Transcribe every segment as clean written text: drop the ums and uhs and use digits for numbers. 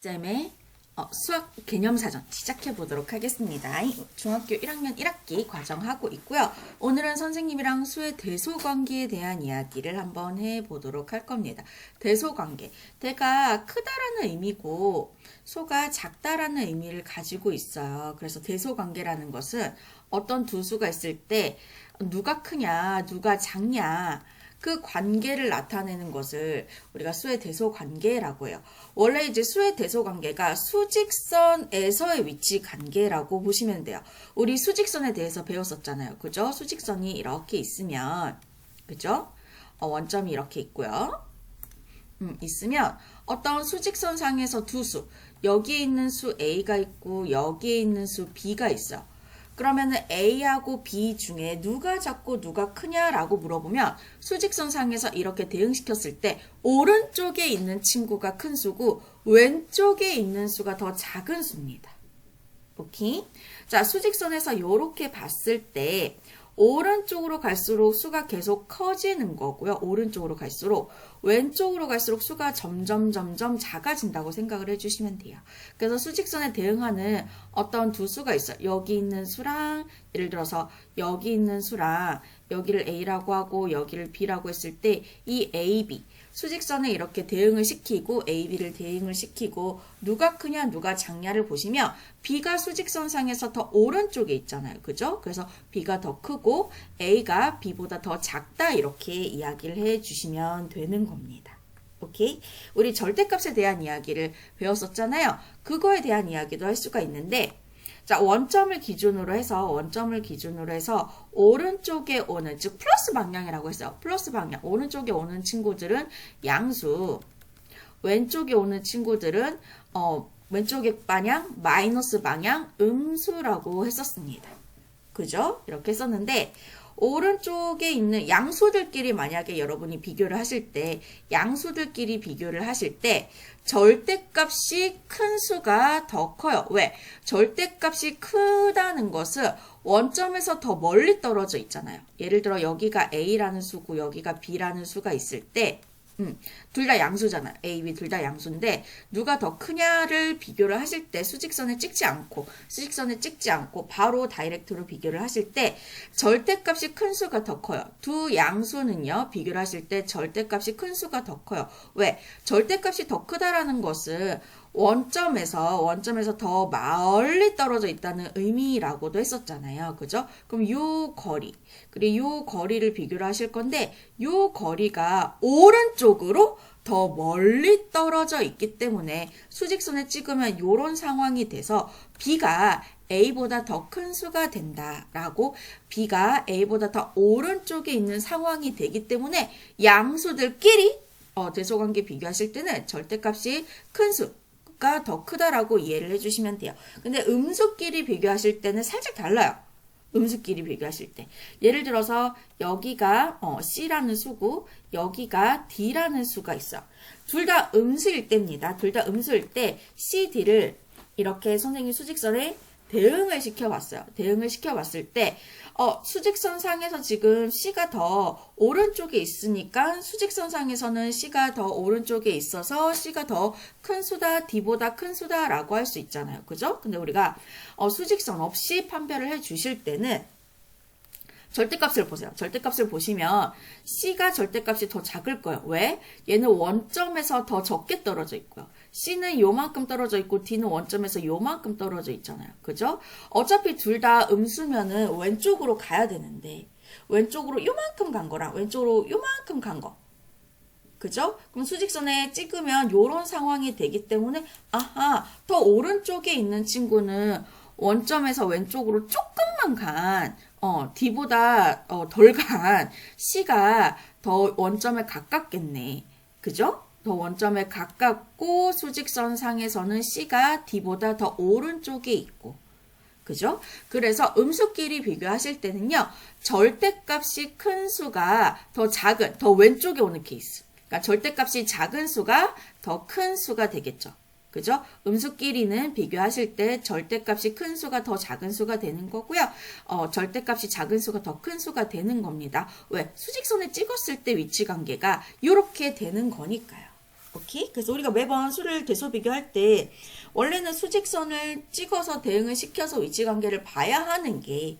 쌤의 수학 개념사전 시작해 보도록 하겠습니다. 중학교 1학년 1학기 과정하고 있고요. 오늘은 선생님이랑 수의 대소관계에 대한 이야기를 한번 해보도록 할 겁니다. 대소관계. 대가 크다라는 의미고 소가 작다라는 의미를 가지고 있어요. 그래서 대소관계라는 것은 어떤 두 수가 있을 때 누가 크냐, 누가 작냐, 그 관계를 나타내는 것을 우리가 수의 대소관계라고 해요. 원래 이제 수의 대소관계가 수직선에서의 위치 관계라고 보시면 돼요. 우리 수직선에 대해서 배웠었잖아요. 그죠? 수직선이 이렇게 있으면, 그죠? 원점이 이렇게 있고요. 있으면 어떤 수직선 상에서 두 수, 여기에 있는 수 A가 있고 여기에 있는 수 B가 있어요. 그러면은 A하고 B 중에 누가 작고 누가 크냐라고 물어보면 수직선 상에서 이렇게 대응시켰을 때 오른쪽에 있는 친구가 큰 수고 왼쪽에 있는 수가 더 작은 수입니다. 오케이? 자, 수직선에서 이렇게 봤을 때 오른쪽으로 갈수록 수가 계속 커지는 거고요. 오른쪽으로 갈수록 왼쪽으로 갈수록 수가 점점 작아진다고 생각을 해주시면 돼요. 그래서 수직선에 대응하는 어떤 두 수가 있어요. 여기 있는 수랑 예를 들어서 여기 있는 수랑 여기를 A라고 하고 여기를 B라고 했을 때 이 A, B 수직선에 이렇게 대응을 시키고 A, B를 대응을 시키고 누가 크냐 누가 작냐를 보시면 B가 수직선상에서 더 오른쪽에 있잖아요. 그죠? 그래서 B가 더 크고 A가 B보다 더 작다 이렇게 이야기를 해주시면 되는 겁니다. 오케이? 우리 절대값에 대한 이야기를 배웠었잖아요. 그거에 대한 이야기도 할 수가 있는데 자, 원점을 기준으로 해서 오른쪽에 오는, 즉 플러스 방향이라고 했어요. 플러스 방향. 오른쪽에 오는 친구들은 양수, 왼쪽에 오는 친구들은 왼쪽의 방향, 마이너스 방향, 음수라고 했었습니다. 그죠? 이렇게 했었는데 오른쪽에 있는 양수들끼리 만약에 여러분이 비교를 하실 때 절대값이 큰 수가 더 커요. 왜? 절대값이 크다는 것은 원점에서 더 멀리 떨어져 있잖아요. 예를 들어 여기가 A라는 수고 여기가 B라는 수가 있을 때 둘 다 양수잖아요. A, B 둘 다 양수인데 누가 더 크냐를 비교를 하실 때 수직선에 찍지 않고 바로 다이렉트로 비교를 하실 때 절대값이 큰 수가 더 커요. 두 양수는요. 비교를 하실 때 절대값이 큰 수가 더 커요. 왜? 절대값이 더 크다라는 것은 원점에서 더 멀리 떨어져 있다는 의미라고도 했었잖아요. 그죠? 그럼 요 거리, 그리고 요 거리를 비교를 하실 건데 요 거리가 오른쪽으로 더 멀리 떨어져 있기 때문에 수직선에 찍으면 요런 상황이 돼서 B가 A보다 더 큰 수가 된다라고 B가 A보다 더 오른쪽에 있는 상황이 되기 때문에 양수들끼리 대소관계 비교하실 때는 절대값이 큰 수, 가 더 크다라고 이해를 해주시면 돼요. 근데 음수끼리 비교하실 때는 살짝 달라요. 음수끼리 비교하실 때. 예를 들어서 여기가 C라는 수고 여기가 D라는 수가 있어요. 둘 다 음수일 때입니다. 둘 다 음수일 때 C, D를 이렇게 선생님 수직선에 대응을 시켜봤어요. 대응을 시켜봤을 때 수직선 상에서 지금 C가 더 오른쪽에 있으니까 수직선 상에서는 C가 더 오른쪽에 있어서 C가 더 큰 수다, D보다 큰 수다 라고 할 수 있잖아요. 그죠? 근데 우리가 수직선 없이 판별을 해 주실 때는 절대값을 보세요. 절대값을 보시면 C가 절대값이 더 작을 거예요. 왜? 얘는 원점에서 더 적게 떨어져 있고요. C는 요만큼 떨어져 있고 D는 원점에서 요만큼 떨어져 있잖아요. 그죠? 어차피 둘 다 음수면은 왼쪽으로 가야 되는데 왼쪽으로 요만큼 간 거랑 왼쪽으로 요만큼 간 거. 그죠? 그럼 수직선에 찍으면 요런 상황이 되기 때문에 더 오른쪽에 있는 친구는 원점에서 왼쪽으로 조금만 간 D보다 덜 간 C가 더 원점에 가깝겠네. 그죠? 더 원점에 가깝고 수직선 상에서는 C가 D보다 더 오른쪽에 있고. 그죠? 그래서 음수끼리 비교하실 때는요. 절대값이 큰 수가 더 작은, 더 왼쪽에 오는 케이스. 그러니까 절대값이 작은 수가 더 큰 수가 되겠죠. 그죠? 음수끼리는 비교하실 때 절대값이 큰 수가 더 작은 수가 되는 거고요. 절대값이 작은 수가 더 큰 수가 되는 겁니다. 왜? 수직선에 찍었을 때 위치 관계가 이렇게 되는 거니까요. 오케이? 그래서 우리가 매번 수를 대소 비교할 때 원래는 수직선을 찍어서 대응을 시켜서 위치관계를 봐야 하는 게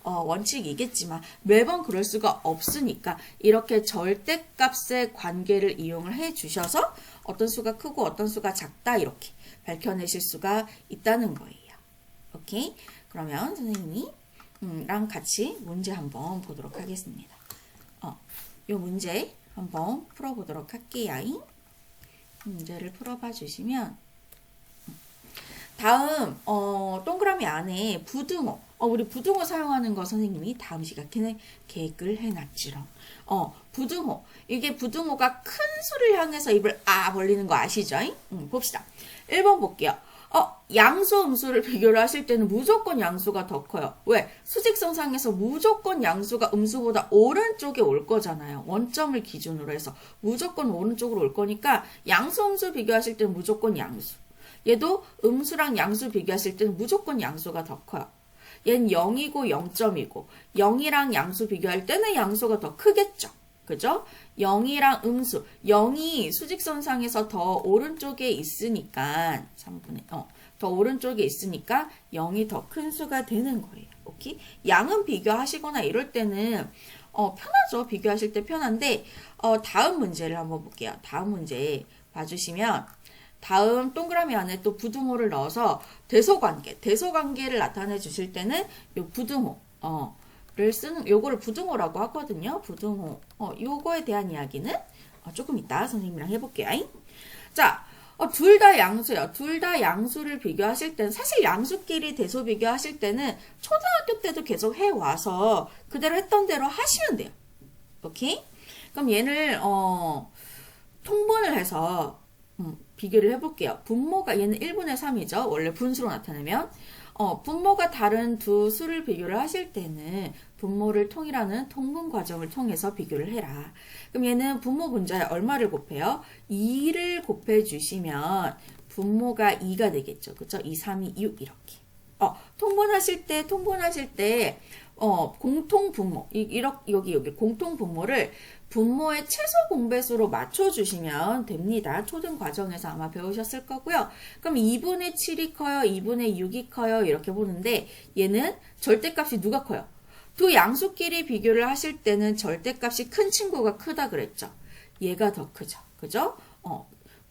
원칙이겠지만 매번 그럴 수가 없으니까 이렇게 절대값의 관계를 이용을 해 주셔서 어떤 수가 크고 어떤 수가 작다 이렇게 밝혀내실 수가 있다는 거예요. 오케이? 그러면 선생님이 랑 같이 문제 한번 보도록 하겠습니다. 이 문제 한번 풀어보도록 할게요. 문제를 풀어봐 주시면 다음 동그라미 안에 부등호 우리 부등호 사용하는 거 선생님이 다음 시간에 계획을 해놨지롱. 부등호 이게 부등호가 큰 수를 향해서 입을 벌리는 거 아시죠? 봅시다. 1번 볼게요. 양수 음수를 비교를 하실 때는 무조건 양수가 더 커요. 왜? 수직선상에서 무조건 양수가 음수보다 오른쪽에 올 거잖아요. 원점을 기준으로 해서 무조건 오른쪽으로 올 거니까 양수 음수 비교하실 때는 무조건 양수. 얘도 음수랑 양수 비교하실 때는 무조건 양수가 더 커요. 얘는 0이고 0점이고 0이랑 양수 비교할 때는 양수가 더 크겠죠. 그죠? 0이랑 음수 0이 수직선상에서 더 오른쪽에 있으니까 3분의 더 오른쪽에 있으니까 0이 더 큰 수가 되는 거예요. 오케이? 양은 비교하시거나 이럴 때는 편하죠. 비교하실 때 편한데 다음 문제를 한번 볼게요. 다음 문제 봐주시면 다음 동그라미 안에 또 부등호를 넣어서 대소관계를 나타내 주실 때는 요 부등호 를 쓰는 요거를 부등호라고 하거든요. 부등호 요거에 대한 이야기는 조금 이따 선생님이랑 해볼게요. 자, 둘 다 양수예요. 둘 다 양수를 비교하실 때는 사실 양수끼리 대소 비교하실 때는 초등학교 때도 계속 해와서 그대로 했던 대로 하시면 돼요. 오케이? 그럼 얘를 통분을 해서 비교를 해볼게요. 분모가 얘는 1분의 3이죠. 원래 분수로 나타내면 분모가 다른 두 수를 비교를 하실 때는 분모를 통일하는 통분 과정을 통해서 비교를 해라. 그럼 얘는 분모 분자에 얼마를 곱해요? 2를 곱해 주시면 분모가 2가 되겠죠. 그쵸? 2, 3, 2, 6 이렇게. 통분하실 때 공통 분모 여기 공통 분모를 분모의 최소 공배수로 맞춰주시면 됩니다. 초등 과정에서 아마 배우셨을 거고요. 그럼 2분의 7이 커요? 2분의 6이 커요? 이렇게 보는데 얘는 절대값이 누가 커요? 두 양수끼리 비교를 하실 때는 절대값이 큰 친구가 크다 그랬죠. 얘가 더 크죠. 그죠?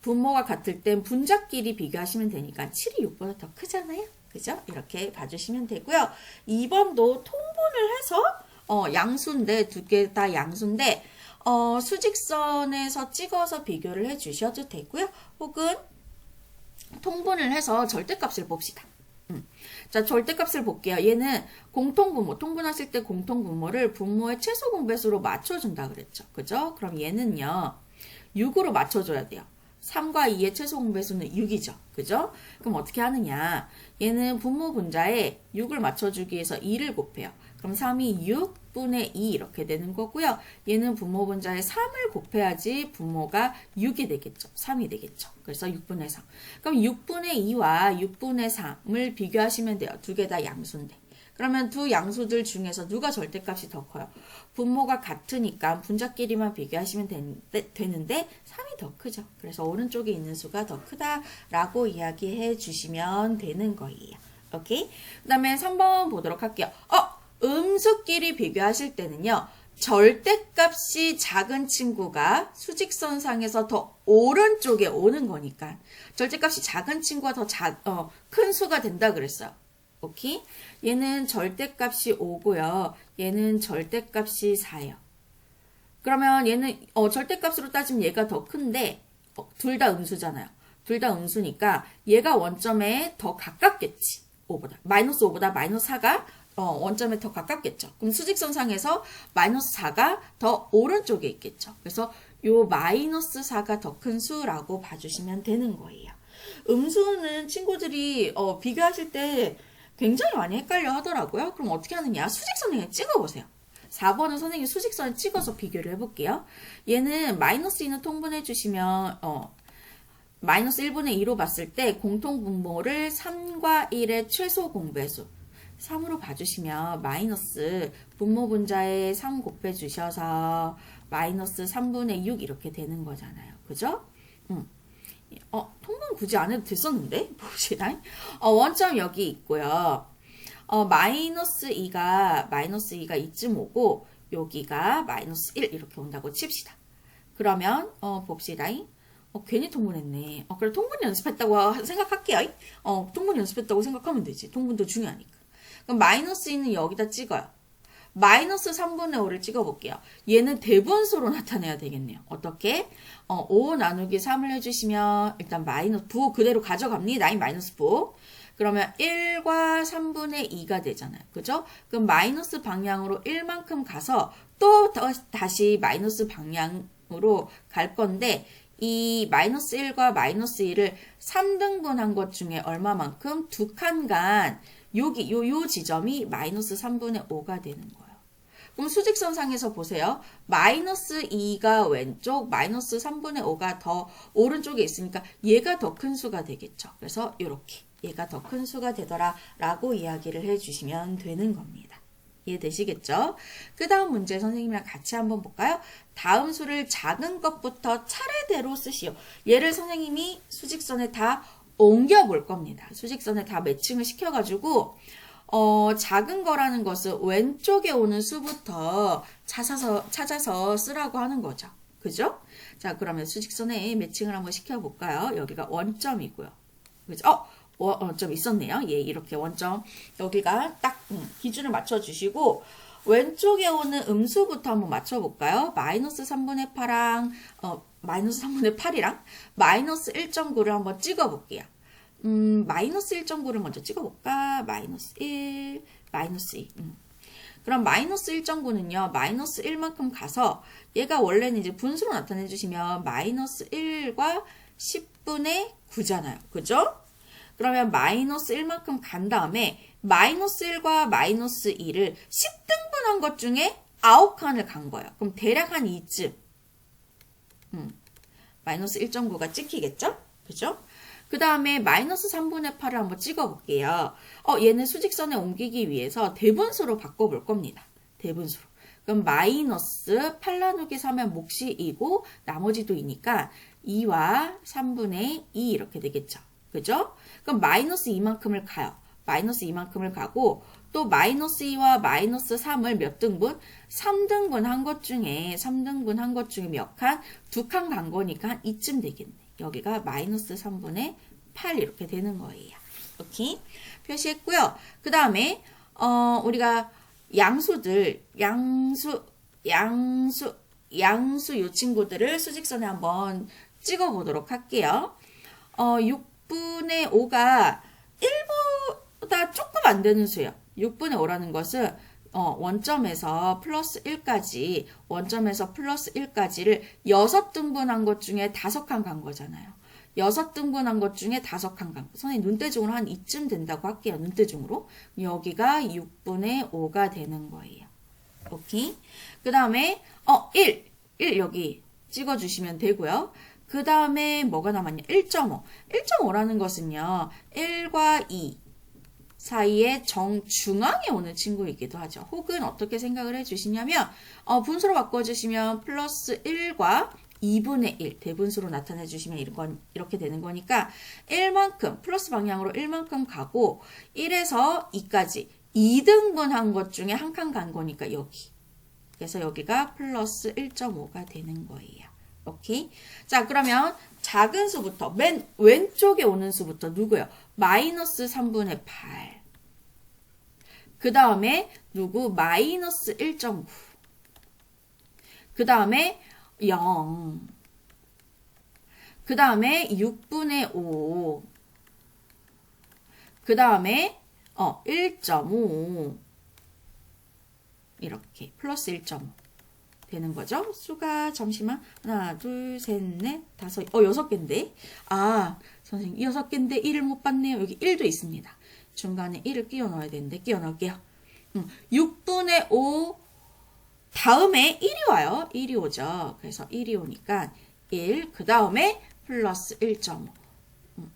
분모가 같을 땐 분자끼리 비교하시면 되니까 7이 6보다 더 크잖아요. 그죠? 이렇게 봐주시면 되고요. 2번도 통분을 해서 양수인데 두 개 다 양수인데 수직선에서 찍어서 비교를 해 주셔도 되고요. 혹은 통분을 해서 절대값을 봅시다. 자, 절대값을 볼게요. 얘는 공통분모, 통분하실 때 공통분모를 분모의 최소 공배수로 맞춰준다 그랬죠. 그죠? 그럼 얘는요, 6으로 맞춰줘야 돼요. 3과 2의 최소 공배수는 6이죠. 그죠? 그럼 어떻게 하느냐. 얘는 분모 분자에 6을 맞춰주기 위해서 2를 곱해요. 그럼 3이 6분의 2 이렇게 되는 거고요. 얘는 분모 분자에 3을 곱해야지 분모가 6이 되겠죠. 3이 되겠죠. 그래서 6분의 3. 그럼 6분의 2와 6분의 3을 비교하시면 돼요. 두 개 다 양수인데. 그러면 두 양수들 중에서 누가 절대값이 더 커요? 분모가 같으니까 분자끼리만 비교하시면 되는데 3이 더 크죠. 그래서 오른쪽에 있는 수가 더 크다라고 이야기해 주시면 되는 거예요. 오케이? 그 다음에 3번 보도록 할게요. 음수끼리 비교하실 때는요. 절대값이 작은 친구가 수직선상에서 더 오른쪽에 오는 거니까 절대값이 작은 친구가 더 큰 수가 된다 그랬어요. 오케이? 얘는 절대값이 5고요. 얘는 절대값이 4예요. 그러면 얘는 절대값으로 따지면 얘가 더 큰데 둘 다 음수잖아요. 둘 다 음수니까 얘가 원점에 더 가깝겠지. 5보다. 마이너스 5보다 마이너스 4가 원점에 더 가깝겠죠. 그럼 수직선상에서 마이너스 4가 더 오른쪽에 있겠죠. 그래서 요 마이너스 4가 더 큰 수라고 봐주시면 되는 거예요. 음수는 친구들이 비교하실 때 굉장히 많이 헷갈려 하더라고요. 그럼 어떻게 하느냐? 수직선에 찍어보세요. 4번은 선생님이 수직선에 찍어서 비교를 해볼게요. 얘는 마이너스 2는 통분해 주시면 마이너스 1분의 2로 봤을 때 공통분모를 3과 1의 최소 공배수 3으로 봐주시면 마이너스 분모 분자에 3 곱해 주셔서 마이너스 3분의 6 이렇게 되는 거잖아요. 그죠? 통분 굳이 안 해도 됐었는데? 봅시다. 원점 여기 있고요. 마이너스 2가 이쯤 오고, 여기가 마이너스 1 이렇게 온다고 칩시다. 그러면, 봅시다. 괜히 통분했네. 그래, 통분 연습했다고 생각할게요. 통분 연습했다고 생각하면 되지. 통분도 중요하니까. 그럼 마이너스 2는 여기다 찍어요. 마이너스 3분의 5를 찍어볼게요. 얘는 대분수로 나타내야 되겠네요. 어떻게? 5 나누기 3을 해주시면 일단 마이너스 부호 그대로 가져갑니다. 마이너스 부호. 그러면 1과 3분의 2가 되잖아요. 그죠? 그럼 마이너스 방향으로 1만큼 가서 또 다시 마이너스 방향으로 갈 건데 이 마이너스 1과 마이너스 2를 3등분한 것 중에 얼마만큼? 2칸간 여기 요 지점이 마이너스 3분의 5가 되는 거예요. 그럼 수직선상에서 보세요. 마이너스 2가 왼쪽, 마이너스 3분의 5가 더 오른쪽에 있으니까 얘가 더 큰 수가 되겠죠. 그래서 이렇게 얘가 더 큰 수가 되더라 라고 이야기를 해주시면 되는 겁니다. 이해되시겠죠? 그 다음 문제 선생님이랑 같이 한번 볼까요? 다음 수를 작은 것부터 차례대로 쓰시오. 얘를 선생님이 수직선에 다 옮겨 볼 겁니다. 수직선에 다 매칭을 시켜가지고 작은 거라는 것은 왼쪽에 오는 수부터 찾아서 쓰라고 하는 거죠. 그죠? 자, 그러면 수직선에 매칭을 한번 시켜볼까요? 여기가 원점이고요. 그죠? 원점 있었네요. 예, 이렇게 원점. 여기가 딱 기준을 맞춰주시고 왼쪽에 오는 음수부터 한번 맞춰볼까요? 마이너스 3분의 8이랑 마이너스 3분의 8이랑 마이너스 1.9를 한번 찍어볼게요. 마이너스 1.9를 먼저 찍어볼까? 마이너스 1, 마이너스 2. 그럼 마이너스 1.9는요, 마이너스 1만큼 가서 얘가 원래는 이제 분수로 나타내 주시면 마이너스 1과 10분의 9잖아요. 그죠? 그러면 마이너스 1만큼 간 다음에 마이너스 1과 마이너스 2를 10등분한 것 중에 9칸을 간 거예요. 그럼 대략 한 이쯤. 마이너스 1.9가 찍히겠죠? 그죠? 그 다음에 마이너스 3분의 8을 한번 찍어볼게요. 얘는 수직선에 옮기기 위해서 대분수로 바꿔볼 겁니다. 대분수로. 그럼 마이너스 8 나누기 3은 몫이 2고 나머지도 2니까 2와 3분의 2 이렇게 되겠죠. 그죠? 그럼 마이너스 2만큼을 가요. 마이너스 2만큼을 가고 또 마이너스 2와 마이너스 3을 몇 등분? 3등분 한 것 중에 몇 칸? 2칸 간 거니까 한 이쯤 되겠네. 여기가 마이너스 3분의 8 이렇게 되는 거예요. 이렇게 표시했고요. 그 다음에 우리가 양수들 양수 요 친구들을 수직선에 한번 찍어 보도록 할게요. 6분의 5가 1보다 조금 안 되는 수예요. 6분의 5라는 것은 원점에서 플러스 1까지, 원점에서 플러스 1까지를 6등분한 것 중에 5칸 간 거잖아요. 6등분한 것 중에 5칸 간 거. 선생님 눈대중으로 한 이쯤 된다고 할게요. 눈대중으로. 여기가 6분의 5가 되는 거예요. 오케이. 그 다음에 1 여기 찍어주시면 되고요. 그 다음에 뭐가 남았냐? 1.5. 1.5라는 것은요. 1과 2 사이에 정중앙에 오는 친구이기도 하죠. 혹은 어떻게 생각을 해주시냐면 분수로 바꿔주시면 플러스 1과 2분의 1 대분수로 나타내 주시면 이렇게 되는 거니까 1만큼 플러스 방향으로 1만큼 가고 1에서 2까지 2등분 한 것 중에 한 칸 간 거니까 여기. 그래서 여기가 플러스 1.5가 되는 거예요. 오케이. 자, 그러면 작은 수부터 맨 왼쪽에 오는 수부터 누구요? 마이너스 3분의 8. 그 다음에 누구? 마이너스 1.9. 그 다음에 0. 그 다음에 6분의 5. 그 다음에 1.5. 이렇게 플러스 1.5. 되는 거죠. 수가 잠시만 하나 둘 셋 넷 다섯 6개인데 선생님 6개인데 1을 못 봤네요. 여기 1도 있습니다. 중간에 1을 끼워 넣어야 되는데 끼워 넣을게요. 6분의 5 다음에 1이 와요. 1이 오죠. 그래서 1이 오니까 1 그 다음에 플러스 1.5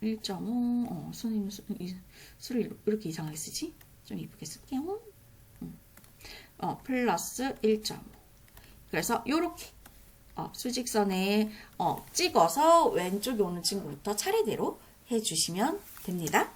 1.5 선생님 수를 이렇게 이상하게 쓰지? 좀 이쁘게 쓸게요. 플러스 1.5 그래서 요렇게 수직선에 찍어서 왼쪽에 오는 친구부터 차례대로 해주시면 됩니다.